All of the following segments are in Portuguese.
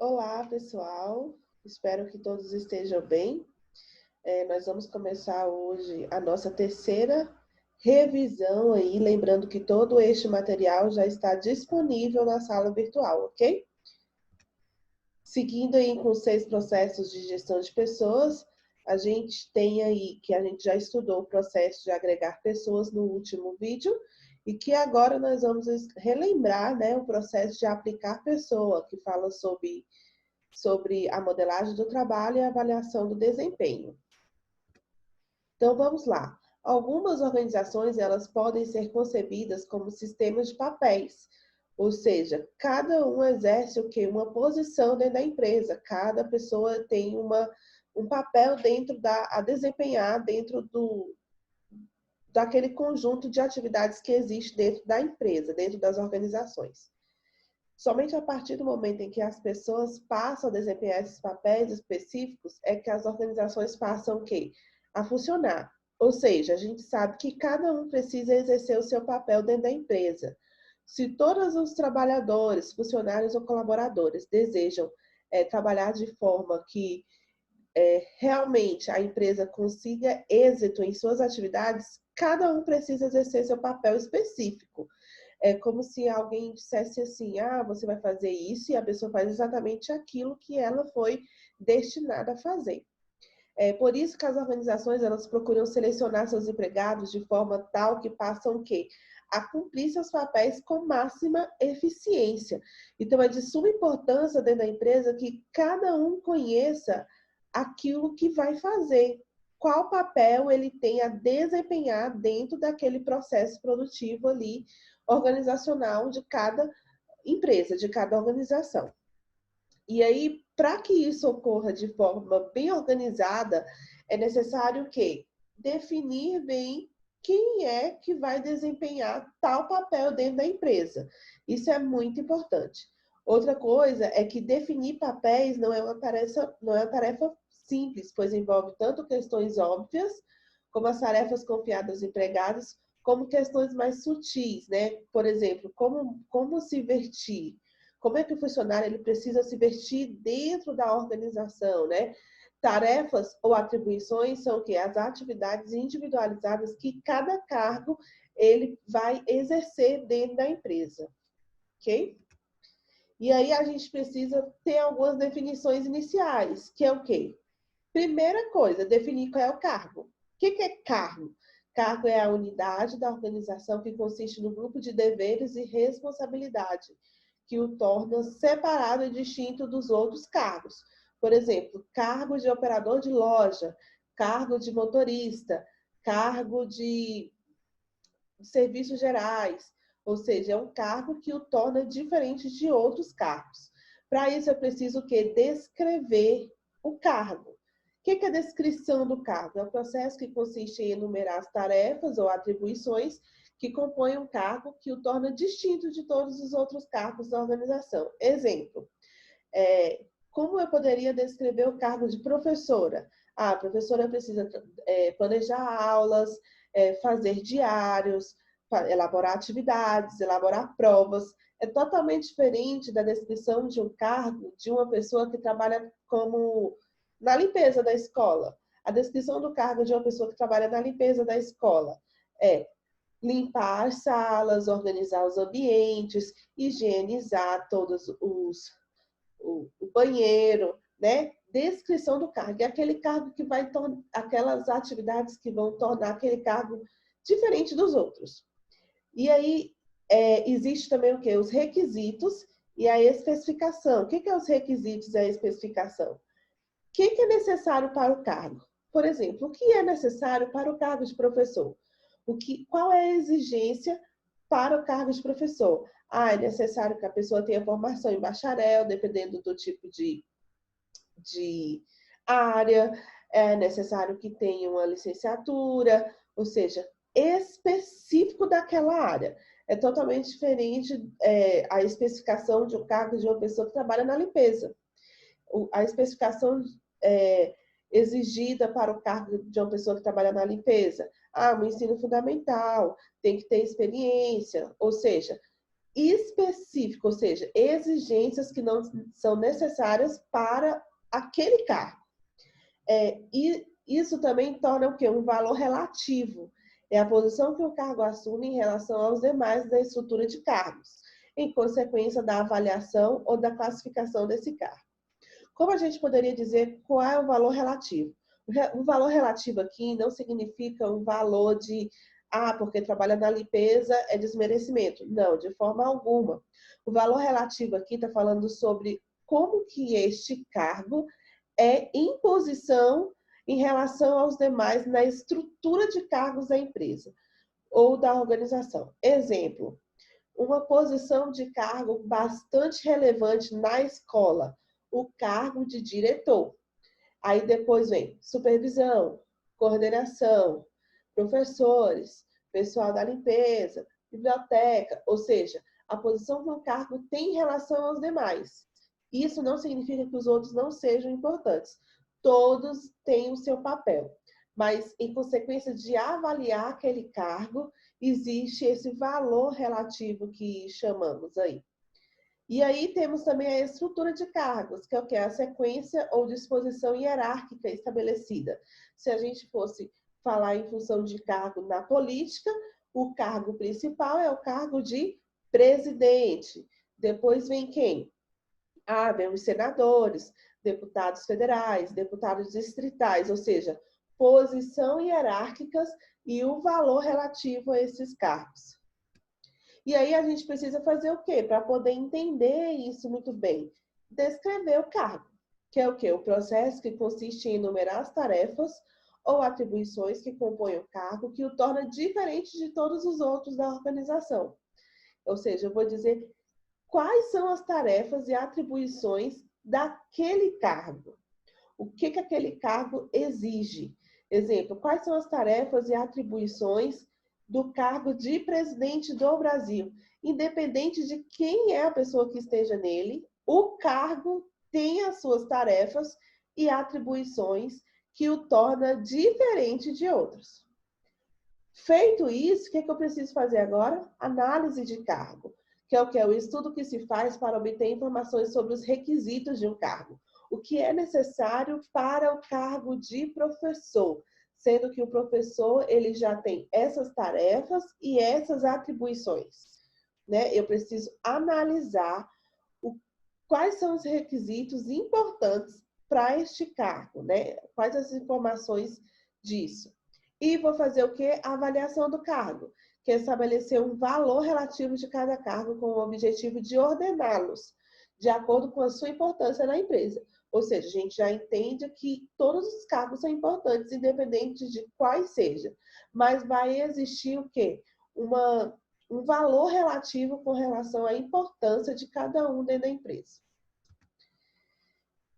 Olá, pessoal. Espero que todos estejam bem. Nós vamos começar hoje a nossa terceira revisão aí, lembrando que todo este material já está disponível na sala virtual, ok? Seguindo aí com os 6 processos de gestão de pessoas, a gente tem aí que a gente já estudou o processo de agregar pessoas no último vídeo e que agora nós vamos relembrar, né, o processo de aplicar pessoa, que fala sobre a modelagem do trabalho e a avaliação do desempenho. Então vamos lá. Algumas organizações elas podem ser concebidas como sistemas de papéis, ou seja, cada um exerce o quê? Uma posição dentro da empresa. Cada pessoa tem um papel a desempenhar dentro daquele conjunto de atividades que existe dentro da empresa, dentro das organizações. Somente a partir do momento em que as pessoas passam a desempenhar esses papéis específicos é que as organizações passam o quê? A funcionar. Ou seja, a gente sabe que cada um precisa exercer o seu papel dentro da empresa. Se todos os trabalhadores, funcionários ou colaboradores desejam trabalhar de forma que realmente a empresa consiga êxito em suas atividades, cada um precisa exercer seu papel específico. É como se alguém dissesse assim, você vai fazer isso, e a pessoa faz exatamente aquilo que ela foi destinada a fazer. É por isso que as organizações elas procuram selecionar seus empregados de forma tal que passam o quê? A cumprir seus papéis com máxima eficiência. Então, é de suma importância dentro da empresa que cada um conheça aquilo que vai fazer, qual papel ele tem a desempenhar dentro daquele processo produtivo ali, organizacional de cada empresa, de cada organização. E aí, para que isso ocorra de forma bem organizada, é necessário que definir bem quem é que vai desempenhar tal papel dentro da empresa. Isso é muito importante. Outra coisa é que definir papéis não é uma tarefa simples, pois envolve tanto questões óbvias, como as tarefas confiadas aos empregados, como questões mais sutis, né? Por exemplo, como se vestir, como é que o funcionário ele precisa se vestir dentro da organização, né? Tarefas ou atribuições são o quê? As atividades individualizadas que cada cargo ele vai exercer dentro da empresa, ok? E aí a gente precisa ter algumas definições iniciais, que é o quê? Primeira coisa, definir qual é o cargo. O que é cargo? Cargo é a unidade da organização que consiste no grupo de deveres e responsabilidade, que o torna separado e distinto dos outros cargos. Por exemplo, cargo de operador de loja, cargo de motorista, cargo de serviços gerais, ou seja, é um cargo que o torna diferente de outros cargos. Para isso, é preciso que descrever o cargo. O que é a descrição do cargo? É um processo que consiste em enumerar as tarefas ou atribuições que compõem um cargo que o torna distinto de todos os outros cargos da organização. Exemplo, como eu poderia descrever o cargo de professora? A professora precisa planejar aulas, fazer diários, elaborar atividades, elaborar provas. É totalmente diferente da descrição de um cargo de uma pessoa que trabalha como na limpeza da escola. A descrição do cargo de uma pessoa que trabalha na limpeza da escola é limpar as salas, organizar os ambientes, higienizar todos o banheiro, né? Descrição do cargo. É aquele cargo que vai tornar, aquelas atividades que vão tornar aquele cargo diferente dos outros. E aí, existe também o quê? Os requisitos e a especificação. O que é os requisitos e a especificação? O que é necessário para o cargo? Por exemplo, o que é necessário para o cargo de professor? Qual é a exigência para o cargo de professor? É necessário que a pessoa tenha formação em bacharel, dependendo do tipo de área, é necessário que tenha uma licenciatura, ou seja, específico daquela área. É totalmente diferente a especificação de um cargo de uma pessoa que trabalha na limpeza. A especificação exigida para o cargo de uma pessoa que trabalha na limpeza. O ensino fundamental, tem que ter experiência, ou seja, específico, ou seja, exigências que não são necessárias para aquele cargo. E isso também torna o quê? Um valor relativo. É a posição que o cargo assume em relação aos demais da estrutura de cargos, em consequência da avaliação ou da classificação desse cargo. Como a gente poderia dizer qual é o valor relativo? O valor relativo aqui não significa um valor de, porque trabalha na limpeza é desmerecimento. Não, de forma alguma. O valor relativo aqui está falando sobre como que este cargo é em posição em relação aos demais na estrutura de cargos da empresa ou da organização. Exemplo, uma posição de cargo bastante relevante na escola, o cargo de diretor. Aí depois vem supervisão, coordenação, professores, pessoal da limpeza, biblioteca, ou seja, a posição que um cargo tem em relação aos demais. Isso não significa que os outros não sejam importantes. Todos têm o seu papel. Mas, em consequência de avaliar aquele cargo, existe esse valor relativo que chamamos aí. E aí temos também a estrutura de cargos, que é o que? A sequência ou disposição hierárquica estabelecida. Se a gente fosse falar em função de cargo na política, o cargo principal é o cargo de presidente. Depois vem quem? Vem os senadores, deputados federais, deputados distritais, ou seja, posição hierárquicas e o valor relativo a esses cargos. E aí a gente precisa fazer o quê? Para poder entender isso muito bem. Descrever o cargo, que é o quê? O processo que consiste em enumerar as tarefas ou atribuições que compõem o cargo, que o torna diferente de todos os outros da organização. Ou seja, eu vou dizer quais são as tarefas e atribuições daquele cargo. O que aquele cargo exige? Exemplo, quais são as tarefas e atribuições do cargo de presidente do Brasil? Independente de quem é a pessoa que esteja nele, o cargo tem as suas tarefas e atribuições que o torna diferente de outros. Feito isso, o que eu preciso fazer agora? Análise de cargo, que é o que? É o estudo que se faz para obter informações sobre os requisitos de um cargo. O que é necessário para o cargo de professor, sendo que o professor ele já tem essas tarefas e essas atribuições, né? Eu preciso analisar quais são os requisitos importantes para este cargo, né? Quais as informações disso. E vou fazer o quê? A avaliação do cargo, que é estabelecer um valor relativo de cada cargo com o objetivo de ordená-los de acordo com a sua importância na empresa. Ou seja, a gente já entende que todos os cargos são importantes, independente de quais sejam. Mas vai existir o quê? Um valor relativo com relação à importância de cada um dentro da empresa.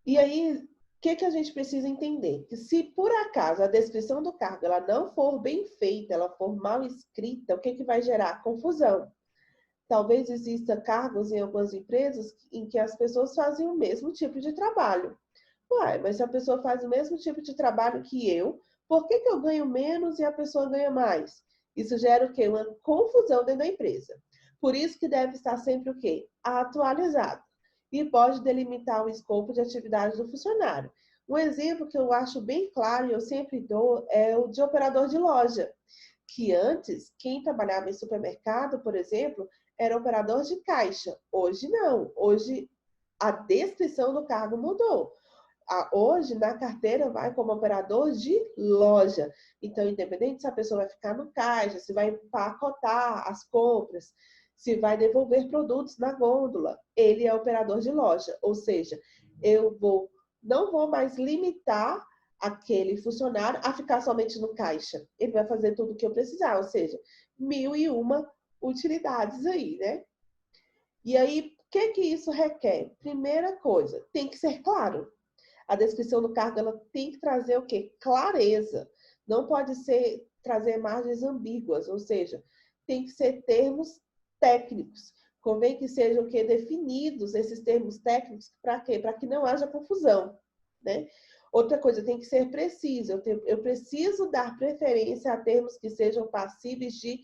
E aí, o que a gente precisa entender? Que se por acaso a descrição do cargo ela não for bem feita, ela for mal escrita, o que vai gerar? Confusão. Talvez exista cargos em algumas empresas em que as pessoas fazem o mesmo tipo de trabalho. Mas se a pessoa faz o mesmo tipo de trabalho que eu, por que eu ganho menos e a pessoa ganha mais? Isso gera o quê? Uma confusão dentro da empresa. Por isso que deve estar sempre o quê? Atualizado. E pode delimitar o escopo de atividade do funcionário. Um exemplo que eu acho bem claro e eu sempre dou é o de operador de loja. Que antes, quem trabalhava em supermercado, por exemplo, era operador de caixa. Hoje não. Hoje a descrição do cargo mudou. Hoje, na carteira, vai como operador de loja. Então, independente se a pessoa vai ficar no caixa, se vai empacotar as compras, se vai devolver produtos na gôndola, ele é operador de loja. Ou seja, não vou mais limitar aquele funcionário a ficar somente no caixa. Ele vai fazer tudo o que eu precisar, ou seja, 1001 utilidades aí, né? E aí, o que isso requer? Primeira coisa, tem que ser claro. A descrição do cargo ela tem que trazer o quê? Clareza. Não pode trazer margens ambíguas, ou seja, tem que ser termos técnicos. Convém que sejam definidos esses termos técnicos para quê? Para que não haja confusão, né? Outra coisa, tem que ser preciso. Eu preciso dar preferência a termos que sejam passíveis de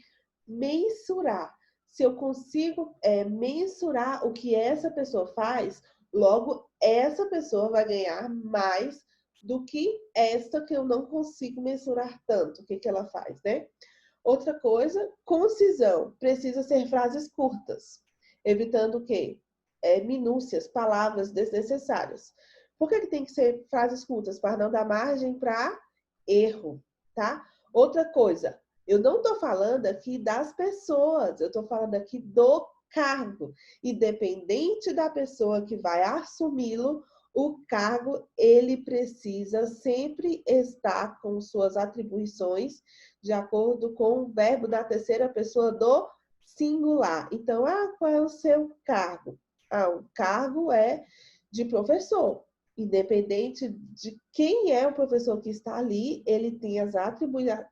mensurar. Se eu consigo mensurar o que essa pessoa faz, logo essa pessoa vai ganhar mais do que esta que eu não consigo mensurar tanto, o que que ela faz, né? Outra coisa, concisão. Precisa ser frases curtas, evitando o quê? Minúcias, palavras desnecessárias. Por que que tem que ser frases curtas? Para não dar margem para erro, tá? Outra coisa, eu não estou falando aqui das pessoas, eu estou falando aqui do cargo. Independente da pessoa que vai assumi-lo, o cargo, ele precisa sempre estar com suas atribuições de acordo com o verbo da terceira pessoa do singular. Então, qual é o seu cargo? O cargo é de professor. Independente de quem é o professor que está ali, ele tem as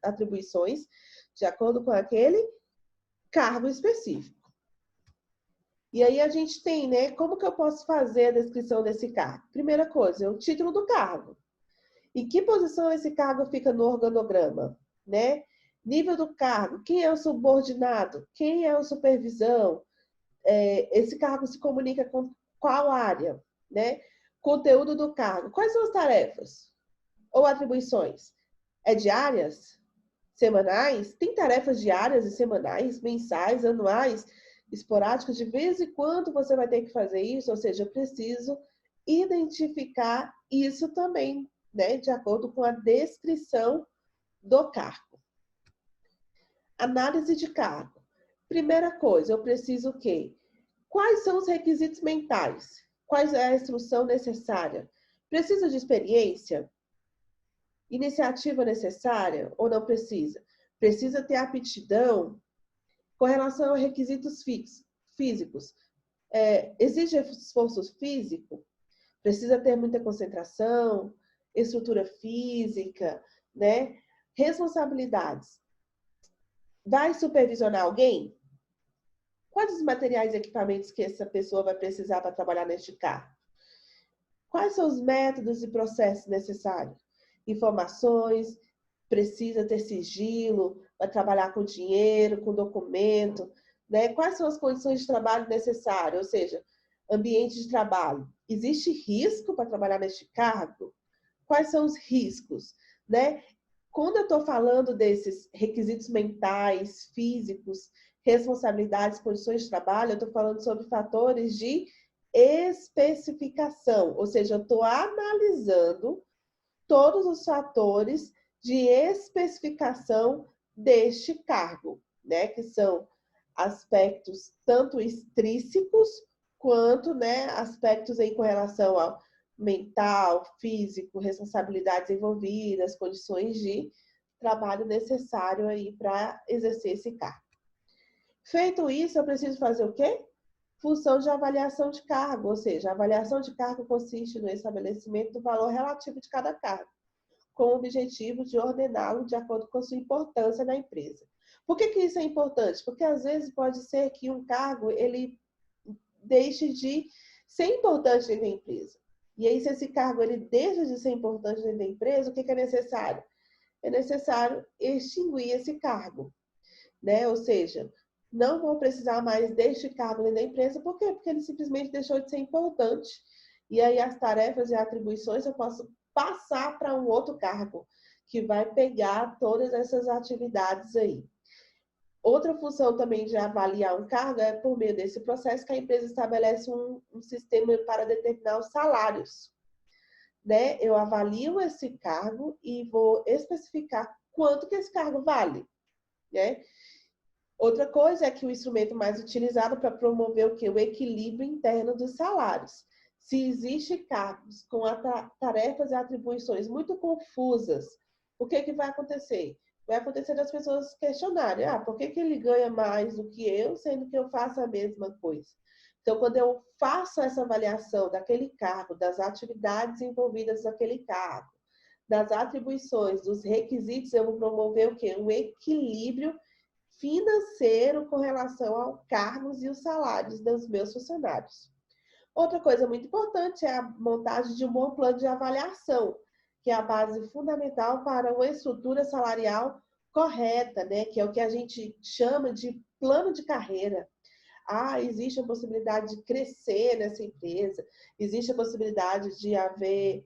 atribuições de acordo com aquele cargo específico. E aí a gente tem, né? Como que eu posso fazer a descrição desse cargo? Primeira coisa, é o título do cargo. Em que posição esse cargo fica no organograma, né? Nível do cargo, quem é o subordinado, quem é o supervisão, esse cargo se comunica com qual área, né? Conteúdo do cargo, quais são as tarefas ou atribuições? É diárias? Semanais? Tem tarefas diárias e semanais, mensais, anuais, esporádicas? De vez em quando você vai ter que fazer isso, ou seja, eu preciso identificar isso também, né? De acordo com a descrição do cargo. Análise de cargo. Primeira coisa, eu preciso o quê? Quais são os requisitos mentais? Qual é a instrução necessária? Precisa de experiência? Iniciativa necessária ou não precisa? Precisa ter aptidão com relação a requisitos físicos. Exige esforço físico? Precisa ter muita concentração, estrutura física, né? Responsabilidades. Vai supervisionar alguém? Quais os materiais e equipamentos que essa pessoa vai precisar para trabalhar neste cargo? Quais são os métodos e processos necessários? Informações, precisa ter sigilo, vai trabalhar com dinheiro, com documento, né? Quais são as condições de trabalho necessárias? Ou seja, ambiente de trabalho. Existe risco para trabalhar neste cargo? Quais são os riscos, né? Quando eu estou falando desses requisitos mentais, físicos, responsabilidades, condições de trabalho, eu estou falando sobre fatores de especificação, ou seja, eu estou analisando todos os fatores de especificação deste cargo, né? Que são aspectos tanto extrínsecos quanto, né, aspectos com relação ao mental, físico, responsabilidades envolvidas, condições de trabalho necessário aí para exercer esse cargo. Feito isso, eu preciso fazer o quê? Função de avaliação de cargo, ou seja, a avaliação de cargo consiste no estabelecimento do valor relativo de cada cargo, com o objetivo de ordená-lo de acordo com a sua importância na empresa. Por que isso é importante? Porque às vezes pode ser que um cargo ele deixe de ser importante dentro da empresa. E aí, se esse cargo ele deixa de ser importante dentro da empresa, o que é necessário? É necessário extinguir esse cargo, né? Ou seja, não vou precisar mais deste cargo dentro da empresa, por quê? Porque ele simplesmente deixou de ser importante. E aí as tarefas e atribuições eu posso passar para um outro cargo, que vai pegar todas essas atividades aí. Outra função também de avaliar um cargo é por meio desse processo que a empresa estabelece um sistema para determinar os salários, né? Eu avalio esse cargo e vou especificar quanto que esse cargo vale, né? Outra coisa é que o instrumento mais utilizado para promover o quê? O equilíbrio interno dos salários. Se existem cargos com tarefas e atribuições muito confusas, o que vai acontecer? Vai acontecer das pessoas questionarem, por que ele ganha mais do que eu, sendo que eu faço a mesma coisa? Então, quando eu faço essa avaliação daquele cargo, das atividades envolvidas naquele cargo, das atribuições, dos requisitos, eu vou promover o quê? Um equilíbrio financeiro com relação aos cargos e os salários dos meus funcionários. Outra coisa muito importante é a montagem de um bom plano de avaliação, que é a base fundamental para uma estrutura salarial correta, né? Que é o que a gente chama de plano de carreira. Existe a possibilidade de crescer nessa empresa, existe a possibilidade de haver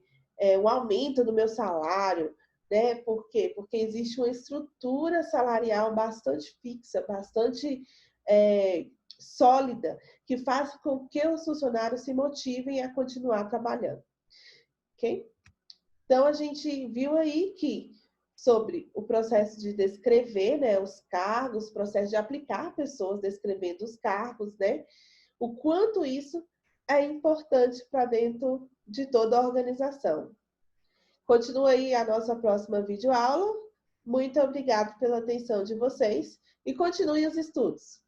um aumento do meu salário, né? Por quê? Porque existe uma estrutura salarial bastante fixa, bastante sólida, que faz com que os funcionários se motivem a continuar trabalhando. Ok? Então, a gente viu aí que sobre o processo de descrever, né, os cargos, o processo de aplicar pessoas descrevendo os cargos, né, o quanto isso é importante para dentro de toda a organização. Continua aí a nossa próxima videoaula. Muito obrigada pela atenção de vocês e continue os estudos.